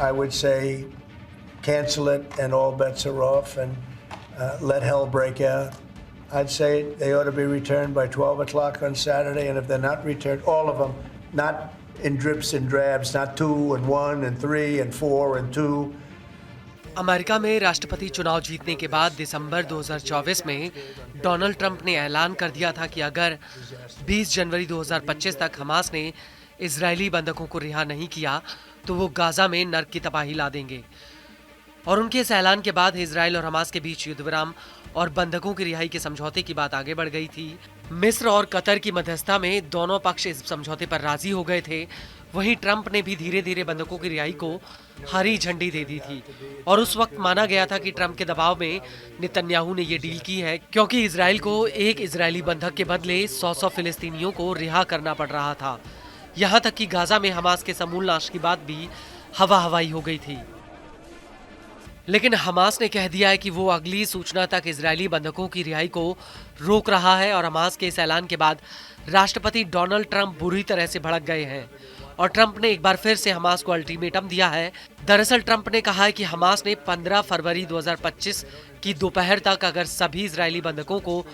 I would say cancel it and all bets are off and let hell break out. I'd say they ought to be returned by 12 o'clock on Saturday, and if they're not returned, all of them, not in drips and drabs, not 2 and 1 and 3 and 4 and 2. America में राष्ट्रपति चुनाव जीतने के बाद दिसंबर 2024 में Donald Trump ने ऐलान कर दिया था कि अगर 20 जनवरी 2025 तक हमास ने इजरायली बंधकों को रिहा नहीं किया तो वो गाजा में नर्क की तबाही ला देंगे। और उनके इस ऐलान के बाद इजरायल और हमास के बीच युद्ध विराम और बंधकों की रिहाई के समझौते की बात आगे बढ़ गई थी। मिस्र और कतर की मध्यस्थता में दोनों पक्ष इस समझौते पर राजी हो गए थे। वहीं ट्रंप ने भी धीरे धीरे बंधकों की रिहाई को हरी झंडी दे दी थी और उस वक्त माना गया था कि ट्रंप के दबाव में नेतन्याहू ने ये डील की है, क्योंकि इजरायल को एक इजरायली बंधक के बदले 100 फिलिस्तीनियों को रिहा करना पड़ रहा था। यहाँ तक कि गाजा में हमास के समूल नाश की बात भी हवा हवाई हो गई थी। लेकिन हमास ने कह दिया है कि वो अगली सूचना तक इजरायली बंधकों की रिहाई को रोक रहा है और हमास के इस ऐलान के बाद राष्ट्रपति डोनाल्ड ट्रंप बुरी तरह से भड़क गए हैं और ट्रंप ने एक बार फिर से हमास को अल्टीमेटम दिया है। दरअसल ट्रंप ने कहा है कि हमास ने 15 फरवरी 2025 की दोपहर तक अगर सभी इजरायली बंधकों को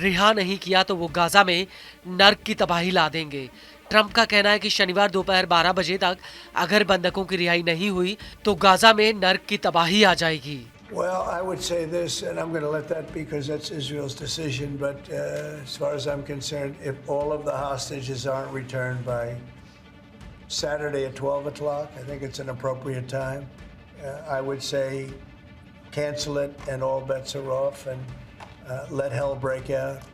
रिहा नहीं किया तो वो गाजा में नर्क की तबाही ला देंगे। ट्रंप का कहना है कि शनिवार दोपहर 12 बजे तक अगर बंधकों की रिहाई नहीं हुई तो गाजा में नर्क की तबाही आ जाएगी। Well, I would say this, and I'm going to let that be because that's Israel's decision, but as far as I'm concerned, if all of the hostages aren't returned by Saturday at 12 o'clock, I think it's an appropriate time. I would say cancel it and all bets are off and let hell break out.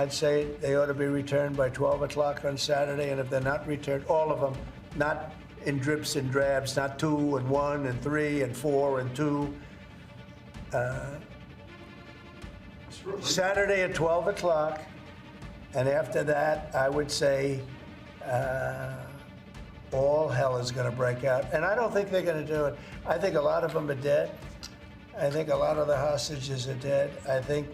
I'd say they ought to be returned by 12 o'clock on Saturday, and if they're not returned, all of them, not in drips and drabs, not 2 and 1 and 3 and 4 and 2. Saturday at 12 o'clock, and after that, I would say all hell is going to break out. And I don't think they're going to do it. I think a lot of them are dead. I think a lot of the hostages are dead. I think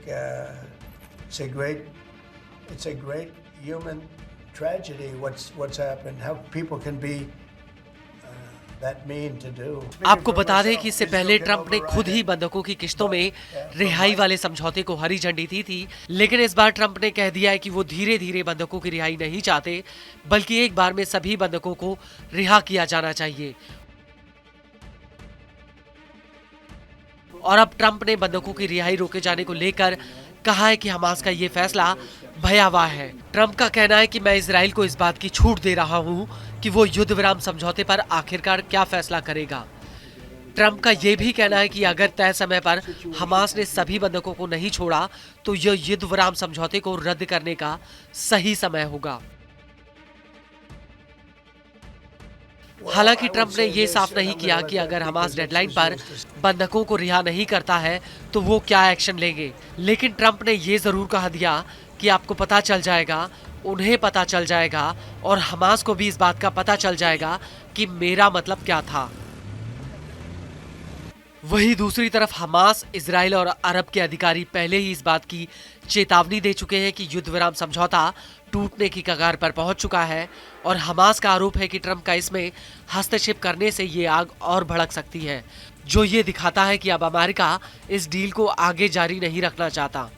it's a great human tragedy what's happened, how people can be that mean to do. आपको बता दें कि इससे पहले Trump ने खुद ही बंधकों की किश्तों में रिहाई वाले समझौते को हरी झंडी दी थी, लेकिन इस बार ट्रंप ने कह दिया है कि वो धीरे धीरे बंधकों की रिहाई नहीं चाहते, बल्कि एक बार में सभी बंधकों को रिहा किया जाना चाहिए। और अब ट्रंप ने बंधकों की रिहाई रोके जाने को लेकर कहा है कि हमास का ये फैसला भयावह है। ट्रंप का कहना है कि मैं इजराइल को इस बात की छूट दे रहा हूं कि वो युद्ध विराम समझौते पर आखिरकार क्या फैसला करेगा। ट्रंप का ये भी कहना है कि अगर तय समय पर हमास ने सभी बंधकों को नहीं छोड़ा तो यह युद्ध विराम समझौते को रद्द करने का सही समय होगा। हालांकि ट्रंप ने यह साफ नहीं किया कि अगर हमास डेडलाइन पर बंधकों को रिहा नहीं करता है तो वो क्या एक्शन लेंगे, लेकिन ट्रंप ने यह जरूर कहा दिया कि आपको पता चल जाएगा, उन्हें पता चल जाएगा और हमास को भी इस बात का पता चल जाएगा कि मेरा मतलब क्या था। वहीं दूसरी तरफ हमास, इजराइल और अरब के अधिकारी पहले ही इस बात की चेतावनी दे चुके हैं कि युद्ध विराम समझौता टूटने की कगार पर पहुंच चुका है और हमास का आरोप है कि ट्रंप का इसमें हस्तक्षेप करने से ये आग और भड़क सकती है, जो ये दिखाता है कि अब अमेरिका इस डील को आगे जारी नहीं रखना चाहता।